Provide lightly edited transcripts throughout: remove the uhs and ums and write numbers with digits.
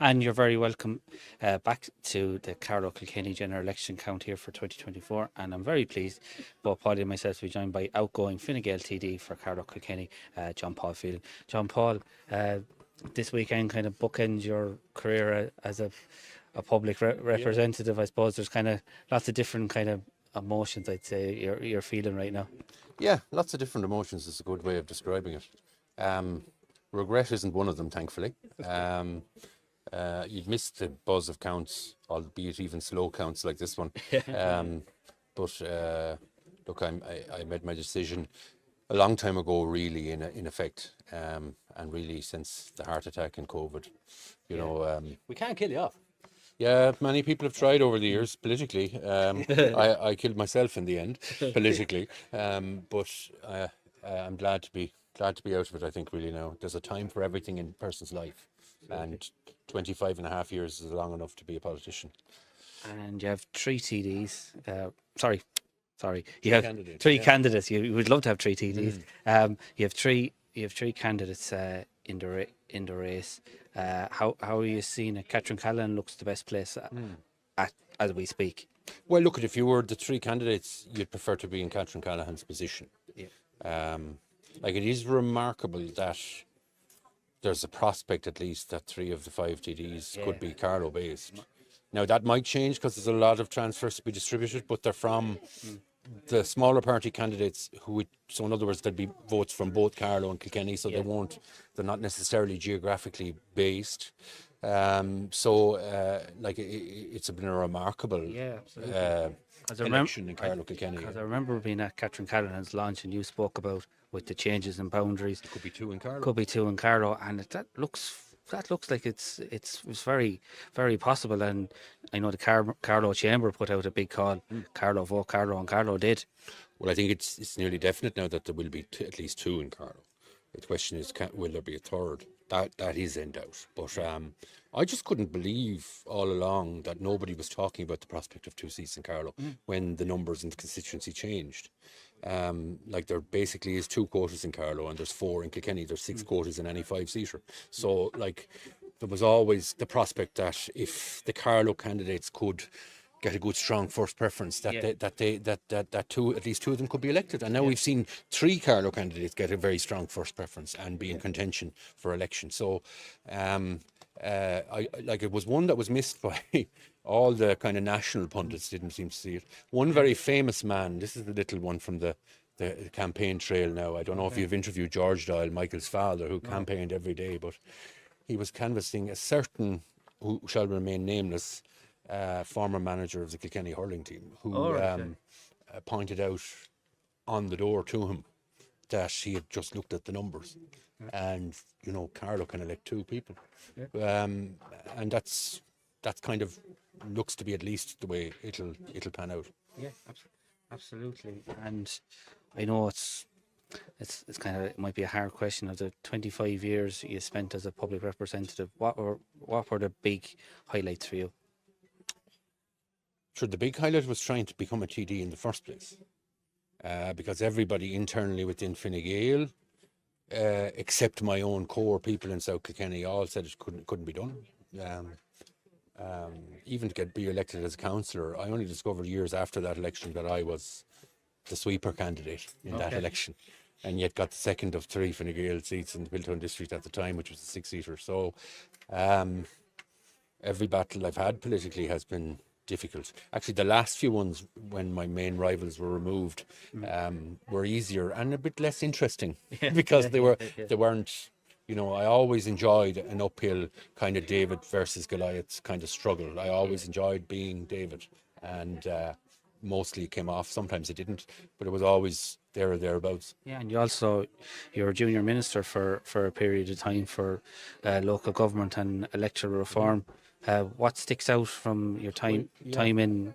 And you're very welcome back to the Carlow Kilkenny general election count here for 2024. And I'm very pleased, both Paidi and myself, to be joined by outgoing Fine Gael TD for Carlow Kilkenny, John Paul Phelan. John Paul, this weekend kind of bookends your career as a public representative. I suppose there's kind of lots of different kind of emotions, I'd say, you're feeling right now. Yeah, lots of different emotions is a good way of describing it. Regret isn't one of them, thankfully. You'd missed the buzz of counts, albeit even slow counts like this one. But look, I made my decision a long time ago, really, in effect, and really since the heart attack and COVID. You know, we can't kill you off. Yeah, many people have tried over the years politically. I killed myself in the end politically, but I'm glad to be out of it. I think really now there's a time for everything in a person's life, and 25 and a half years is long enough to be a politician. And you have three TDs. Sorry, you have three candidates. You would love to have three TDs. You have three candidates in the race. How are you seeing it? Caolan looks the best place as we speak. Well, look, if you were the three candidates, you'd prefer to be in Catherine Callahan's position. Yeah. Like, it is remarkable that there's a prospect, at least, that 3 of the 5 TDs could be Carlow based. Now that might change because there's a lot of transfers to be distributed, but they're from the smaller party candidates so in other words, there'd be votes from both Carlow and Kilkenny, so they're not necessarily geographically based. Like it's been a remarkable election in Carlow Kilkenny. Because I remember being at Catherine Callahan's launch, and you spoke about with the changes in boundaries. It could be 2 in Carlow. Could be 2 in Carlow, and that looks like it's very, very possible. And I know the Carlow Chamber put out a big call. Carlow, vote Carlow, and Carlow did. Well, I think it's nearly definite now that there will be at least 2 in Carlow. The question is, will there be a third? That is in doubt. But I just couldn't believe all along that nobody was talking about the prospect of 2 seats in Carlow when the numbers in the constituency changed. Like, there basically is 2 quotas in Carlow, and there's 4 in Kilkenny. There's 6 quotas in any 5-seater. So, like, there was always the prospect that if the Carlow candidates could get a good strong first preference, that at least 2 of them could be elected. And now we've seen 3 Carlow candidates get a very strong first preference and be in contention for election. So it was one that was missed by all the kind of national pundits, didn't seem to see it. One very famous man, this is the little one from the campaign trail now. I don't know if you've interviewed George Doyle, Michael's father, who campaigned every day, but he was canvassing a certain, who shall remain nameless, former manager of the Kilkenny hurling team, who pointed out on the door to him that he had just looked at the numbers, and Carlow can elect 2 people, and that's kind of looks to be at least the way it'll pan out. Yeah, absolutely. And I know it's kind of, it might be a hard question. Of the 25 years you spent as a public representative, what were the big highlights for you? Sure, the big highlight was trying to become a TD in the first place, because everybody internally within Fine Gael, except my own core people in South Kilkenny, all said it couldn't be done. Even to be elected as a councillor, I only discovered years after that election that I was the sweeper candidate in that election, and yet got the second of 3 Fine Gael seats in the Biltown district at the time, which was a 6-seater. So every battle I've had politically has been difficult. Actually, the last few ones, when my main rivals were removed, were easier and a bit less interesting because they weren't. I always enjoyed an uphill kind of David versus Goliath kind of struggle. I always enjoyed being David, and mostly it came off. Sometimes it didn't, but it was always there or thereabouts. Yeah, and you're a junior minister for a period of time for local government and electoral reform. What sticks out from your time in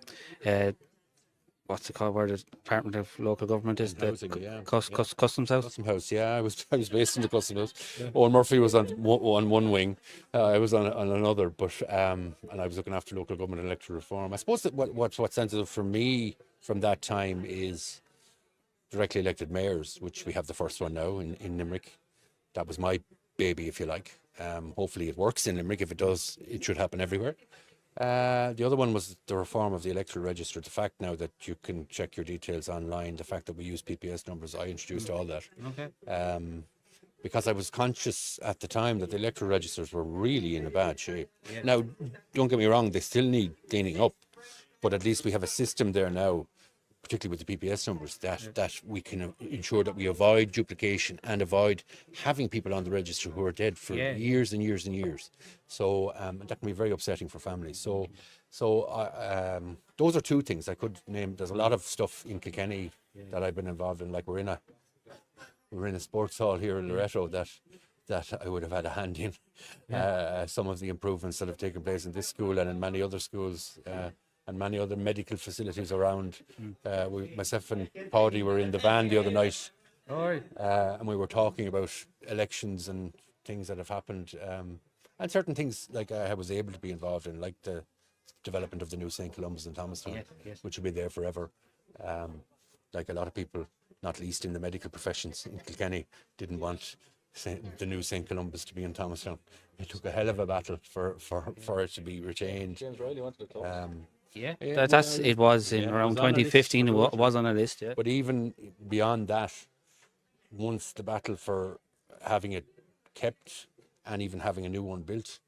what's it called, where the Department of Local Government is? Housing, Customs House? Custom House, yeah. I was based in the Custom House. Owen Murphy was on one wing. I was on another, but and I was looking after local government and electoral reform. I suppose that what's sensitive for me from that time is directly elected mayors, which we have the first one now in Limerick. That was my baby, if you like. Hopefully it works in Limerick. If it does, it should happen everywhere. The other one was the reform of the electoral register. The fact now that you can check your details online, the fact that we use PPS numbers, I introduced all that. Okay. Because I was conscious at the time that the electoral registers were really in a bad shape. Now, don't get me wrong, they still need cleaning up, but at least we have a system there now, particularly with the PPS numbers, that we can ensure that we avoid duplication and avoid having people on the register who are dead for years and years and years. So that can be very upsetting for families. So those are two things I could name. There's a lot of stuff in Kilkenny that I've been involved in. Like we're in a sports hall here in Loretto that I would have had a hand in. Some of the improvements that have taken place in this school and in many other schools. And many other medical facilities around. Myself and Paidi were in the van the other night, and we were talking about elections and things that have happened, and certain things like I was able to be involved in, like the development of the new St. Columbus in Thomastown, which will be there forever. Like a lot of people, not least in the medical professions in Kilkenny, didn't want the new St. Columbus to be in Thomastown. It took a hell of a battle for it to be retained. James Riley wanted to talk. It was in around 2015. It was on a list. Yeah. But even beyond that, once the battle for having it kept and even having a new one built,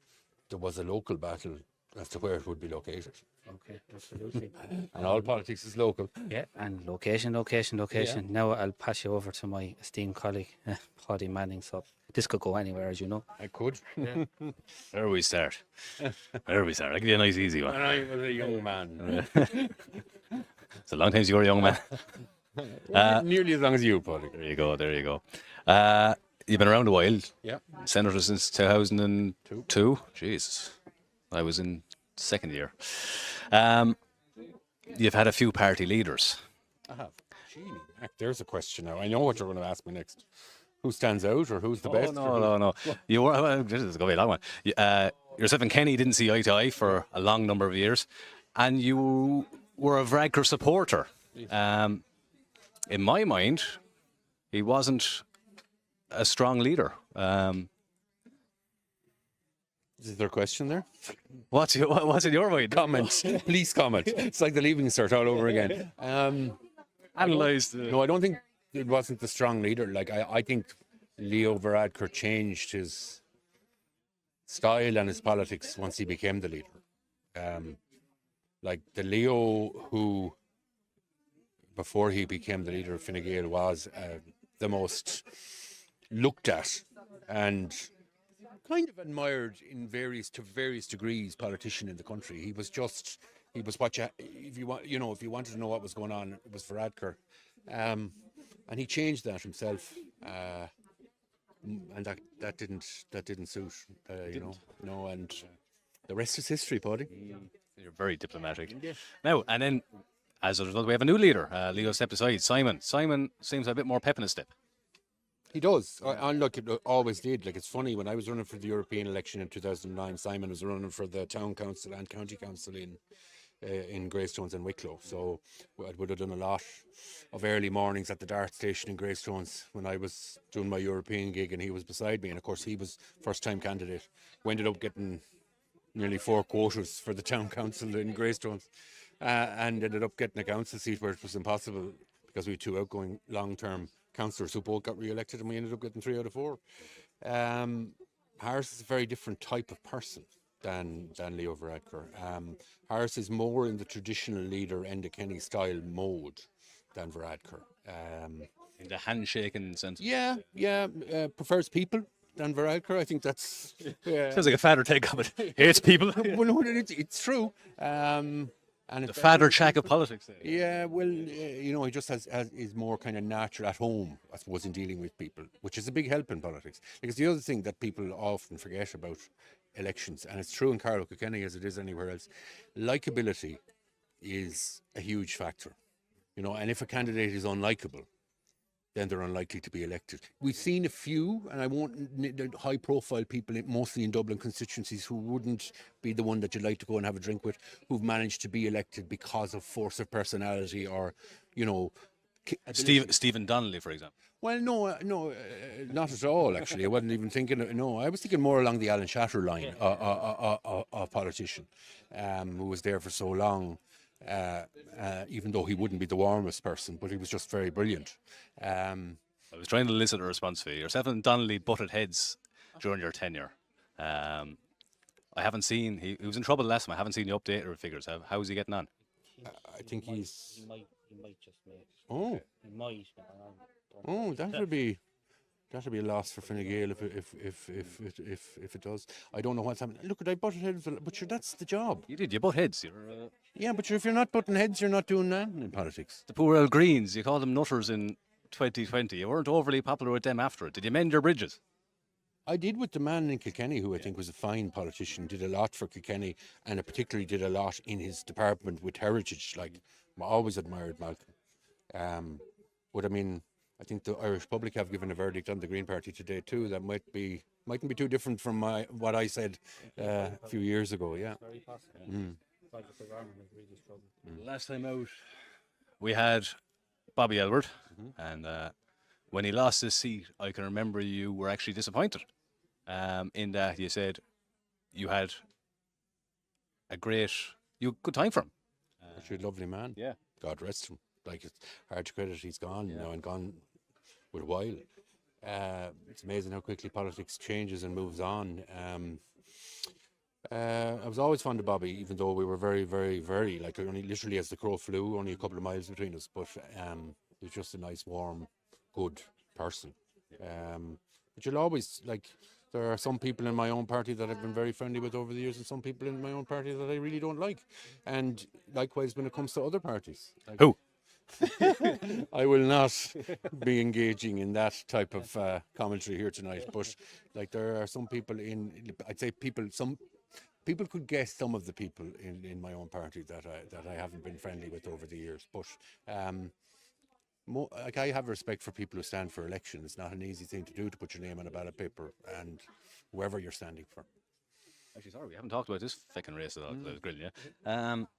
there was a local battle as to where it would be located. Okay, absolutely. And all politics is local. Yeah, and location. Yeah. Now I'll pass you over to my esteemed colleague, Paidi Manning. So this could go anywhere, as you know. I could. Where do we start? I'll give you a nice easy one. When I was a young man. It's a long time you were a young man. Nearly as long as you, Paudi. There you go. You've been around a while. Yeah. Senator since 2002. Jesus. I was in second year. You've had a few party leaders. I have. Gee, there's a question now. I know what you're going to ask me next. Who stands out or who's the best? No. You were, well, this is going to be a long one. Yourself and Kenny didn't see eye to eye for a long number of years, and you were a Varadkar supporter. In my mind, he wasn't a strong leader. Is there a question there? What's in your mind? Comment. Please comment. It's like the Leaving Cert all over again. Analyse. No, I don't think it wasn't the strong leader. Like I think Leo Varadkar changed his style and his politics once he became the leader. Like the Leo who, before he became the leader of Fine Gael, was the most looked at and kind of admired in various degrees politician in the country. He was what you, if you wanted to know what was going on, it was Varadkar. And he changed that himself, and that didn't suit, No, and the rest is history, Paudi. You're very diplomatic. Yeah. Now, and then, as a result, we have a new leader. Leo stepped aside. Simon seems a bit more pep in his step. He does. And look, it always did. Like, it's funny, when I was running for the European election in 2009, Simon was running for the town council and county council in Greystones and Wicklow. So I would have done a lot of early mornings at the Dart station in Greystones when I was doing my European gig, and he was beside me. And of course, he was first-time candidate. We ended up getting nearly 4 quotas for the town council in Greystones, and ended up getting a council seat where it was impossible because we had 2 outgoing long-term councillors who both got re-elected, and we ended up getting 3 out of 4. Harris is a very different type of person than Leo Varadkar. Harris is more in the traditional leader Enda Kenny style mode than Varadkar. In the handshaking sense. Yeah, prefers people than Varadkar. I think that's Sounds like a father take of it. Hates people. Well, no, it's true. And The father shack of politics. Yeah, well, he just is more kind of natural at home, I suppose, in dealing with people, which is a big help in politics. Because the other thing that people often forget about elections, and it's true in Carlow, Kilkenny as it is anywhere else, likability is a huge factor. And if a candidate is unlikable, then they're unlikely to be elected. We've seen a few, and I won't high-profile people, mostly in Dublin constituencies, who wouldn't be the one that you'd like to go and have a drink with, who've managed to be elected because of force of personality or, Stephen Donnelly, for example. Well, not at all. Actually, I wasn't even thinking. No, I was thinking more along the Alan Shatter line, a politician who was there for so long. Even though he wouldn't be the warmest person, but he was just very brilliant. I was trying to elicit a response for you. Yourself and Donnelly butted heads during your tenure. I haven't seen, he was in trouble last time. I haven't seen the updated figures. How's he getting on? I think he's. He might just make. Oh, He might. that would be. That'll be a loss for Fine Gael if it does. I don't know what's happening. Look, I butted heads, but sure, that's the job. You did, you butt heads. Yeah, but sure, if you're not butting heads, you're not doing nothing in politics. The poor old Greens, you called them nutters in 2020. You weren't overly popular with them after it. Did you mend your bridges? I did with the man in Kilkenny, who I think was a fine politician, did a lot for Kilkenny, and particularly did a lot in his department with heritage. Like, I always admired Malcolm. But I mean, I think the Irish public have given a verdict on the Green Party today too. That mightn't be too different from what I said a few years ago. Yeah. Very possible. Like the government has really struggled. Last time out, we had Bobby Elbert, and when he lost his seat, I can remember you were actually disappointed in that you said you had good time for him. Actually, a lovely man. Yeah. God rest him. Like, it's hard to credit he's gone now, and gone with a while. It's amazing how quickly politics changes and moves on. I was always fond of Bobby, even though we were very, very, very, like, only literally as the crow flew, only a couple of miles between us. But he was just a nice, warm, good person. But you'll always, like, there are some people in my own party that I've been very friendly with over the years, and some people in my own party that I really don't like. And likewise when it comes to other parties. Like, Who? I will not be engaging in that type of commentary here tonight. But like, there are some people some people could guess some of the people in my own party that I haven't been friendly with over the years. But like, I have respect for people who stand for election. It's not an easy thing to do, to put your name on a ballot paper and whoever you're standing for. Actually, sorry, we haven't talked about this fucking race at all. I was grilling you.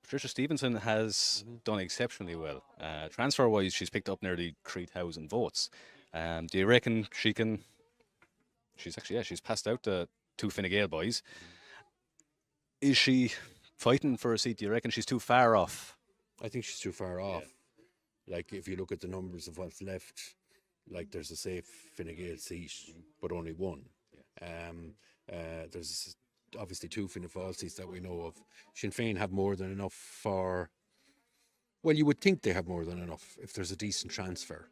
Patricia Stevenson has done exceptionally well. Transfer-wise, she's picked up nearly 3,000 votes. Do you reckon she can? She's passed out the two Fine Gael boys. Is she fighting for a seat? Do you reckon she's too far off? I think she's too far off. Like, if you look at the numbers of what's left, like, there's a safe Fine Gael seat, but only one. There's obviously two Fianna Fáil seats that we know of. Sinn Féin have more than enough for. Well, you would think they have more than enough if there's a decent transfer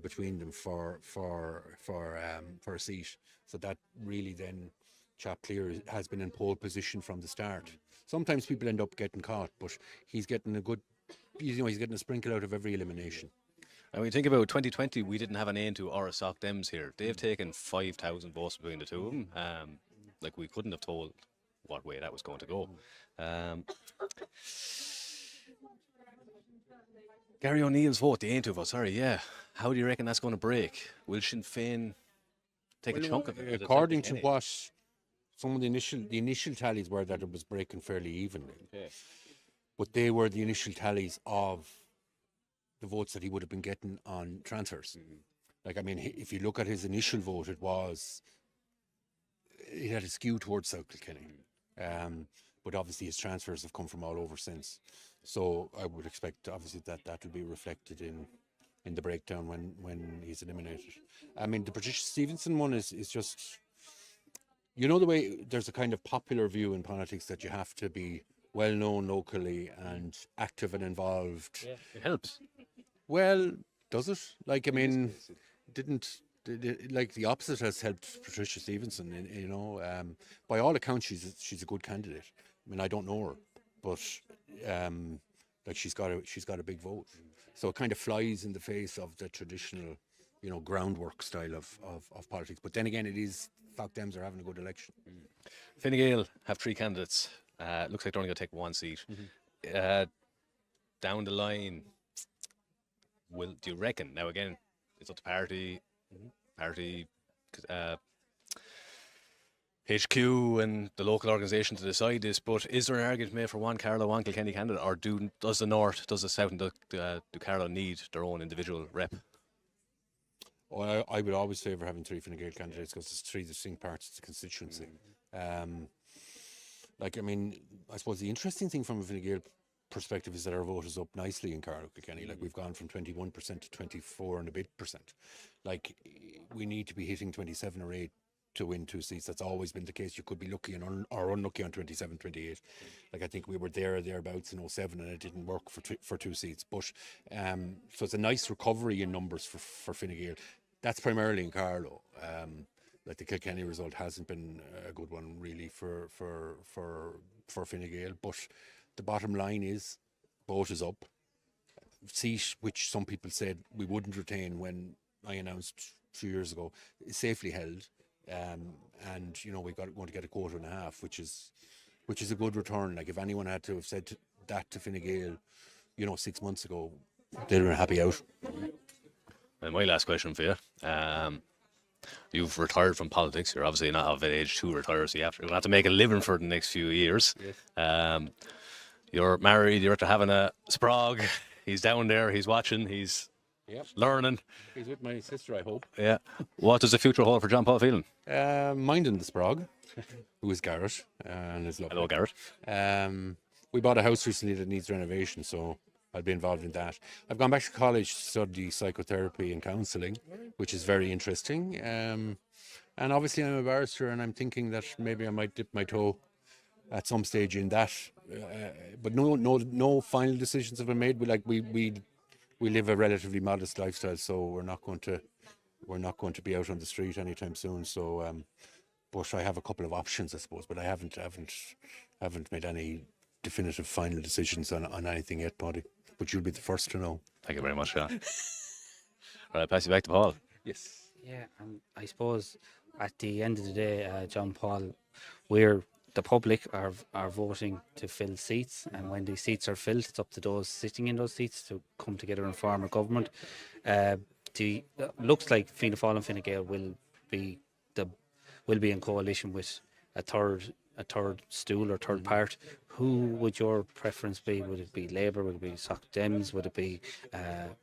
between them for a seat. So that really then, Chap Clear has been in pole position from the start. Sometimes people end up getting caught, but he's getting he's getting a sprinkle out of every elimination. And when you think about 2020, we didn't have an end to our Sock Dems here. They've taken 5,000 votes between the two of them. Like, we couldn't have told what way that was going to go. Gary O'Neill's vote, the Aintu vote, sorry, yeah. How do you reckon that's going to break? Will Sinn Féin take a chunk of it? According to what some of the initial tallies were, that it was breaking fairly evenly. Okay. But they were the initial tallies of the votes that he would have been getting on transfers. Like, I mean, if you look at his initial vote, it had a skew towards South Kilkenny. But obviously his transfers have come from all over since. So I would expect, obviously, that will be reflected in the breakdown when he's eliminated. I mean, the Patricia Stevenson one is just, you know, the way there's a kind of popular view in politics that you have to be well known locally and active and involved. Yeah, it helps. Well, does it? Like, I mean, like, the opposite has helped Patricia Stevenson. You know, by all accounts, she's a good candidate. I mean, I don't know her, but like, she's got a big vote. So it kind of flies in the face of the traditional, you know, groundwork style of politics. But then again, it is, Sock Dems are having a good election. Fine Gael have three candidates. Looks like they're only going to take one seat. Down the line, do you reckon? Now, again, it's up to party HQ and the local organisation to decide this, but is there an argument made for one Carlow, one Kilkenny candidate, or does the North, does the South, and do Carlow need their own individual rep? Well, I would always favour having 3 Fine Gael candidates because there's 3 distinct parts of the constituency. I suppose the interesting thing from a Fine Gael perspective is that our vote is up nicely in Carlow, Kilkenny. Like, we've gone from 21% to 24 and a bit percent. Like, we need to be hitting 27 or 8 to win 2 seats. That's always been the case. You could be lucky or unlucky on 27, 28. Like, I think we were thereabouts in 07 and it didn't work for 2 seats. But so it's a nice recovery in numbers for Fine Gael. That's primarily in Carlow. Like, the Kilkenny result hasn't been a good one really for Fine Gael. But the bottom line is, vote is up. Seat which some people said we wouldn't retain when I announced 2 years ago is safely held. And we're going to get a 1.25, which is a good return. Like, if anyone had to have said that to Fine Gael, 6 months ago, they'd have been happy out. And my last question for you. You've retired from politics. You're obviously not of age to retire, so you're going to have to make a living for the next few years. Yes. You're married, you're after having a sprog. He's down there, he's watching, he's learning. He's with my sister, I hope. Yeah. What does the future hold for John Paul Phelan? Minding the sprog, who is Garrett, and is lovely. Hello, Garrett. We bought a house recently that needs renovation, so I'll be involved in that. I've gone back to college to study psychotherapy and counselling, which is very interesting. And obviously I'm a barrister, and I'm thinking that maybe I might dip my toe at some stage in that. But no final decisions have been made. We live a relatively modest lifestyle, so we're not going to be out on the street anytime soon. So, but I have a couple of options, I suppose. But I haven't made any definitive final decisions on anything yet, Paidi. But you'll be the first to know. Thank you very much, Sean. Right, I'll pass you back to Paul. Yes. Yeah, and I suppose at the end of the day, John Paul, the public are voting to fill seats, and when these seats are filled, it's up to those sitting in those seats to come together and form a government. Looks like Fianna Fáil and Fine Gael will be in coalition with a third stool or third part. Who would your preference be? Would it be Labour? Would it be Soc Dems? Would it be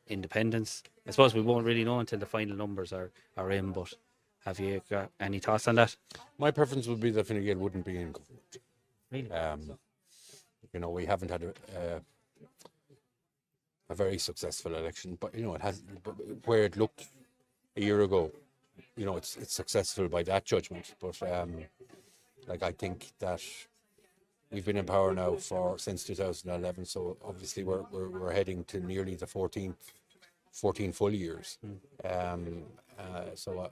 Independents? I suppose we won't really know until the final numbers are in, but have you got any thoughts on that? My preference would be that Fine Gael wouldn't be in government. Really? We haven't had a very successful election, but it has, where it looked a year ago, it's successful by that judgment. But I think that we've been in power now since 2011, so obviously we're heading to nearly the 14 full years. So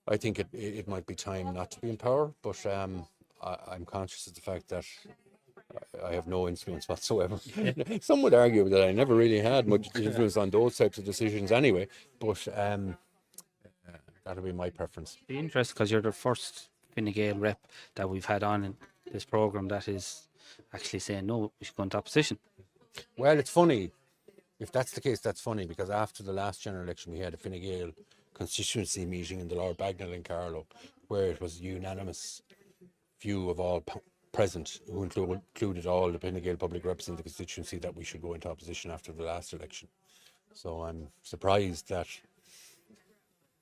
I think it might be time not to be in power, but I'm conscious of the fact that I have no influence whatsoever. Some would argue that I never really had much influence on those types of decisions anyway, but that'll be my preference. Be interesting, because you're the first Fine Gael rep that we've had on in this programme that is actually saying no, we should go into opposition. Well, it's funny. If that's the case, that's funny, because after the last general election we had a Fine Gael constituency meeting in the Lord Bagnall in Carlow, where it was a unanimous view of all present, who included all the Fine Gael public reps in the constituency, that we should go into opposition after the last election. So I'm surprised that,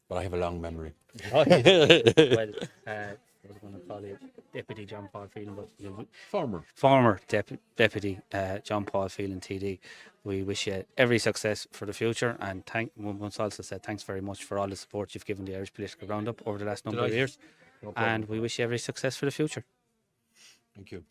but I have a long memory. Well, I was going to call you Deputy John Paul Phelan, but former Deputy John Paul Phelan TD. We wish you every success for the future, and once also said thanks very much for all the support you've given the Irish Political Roundup over the last number of years, and we wish you every success for the future. Thank you.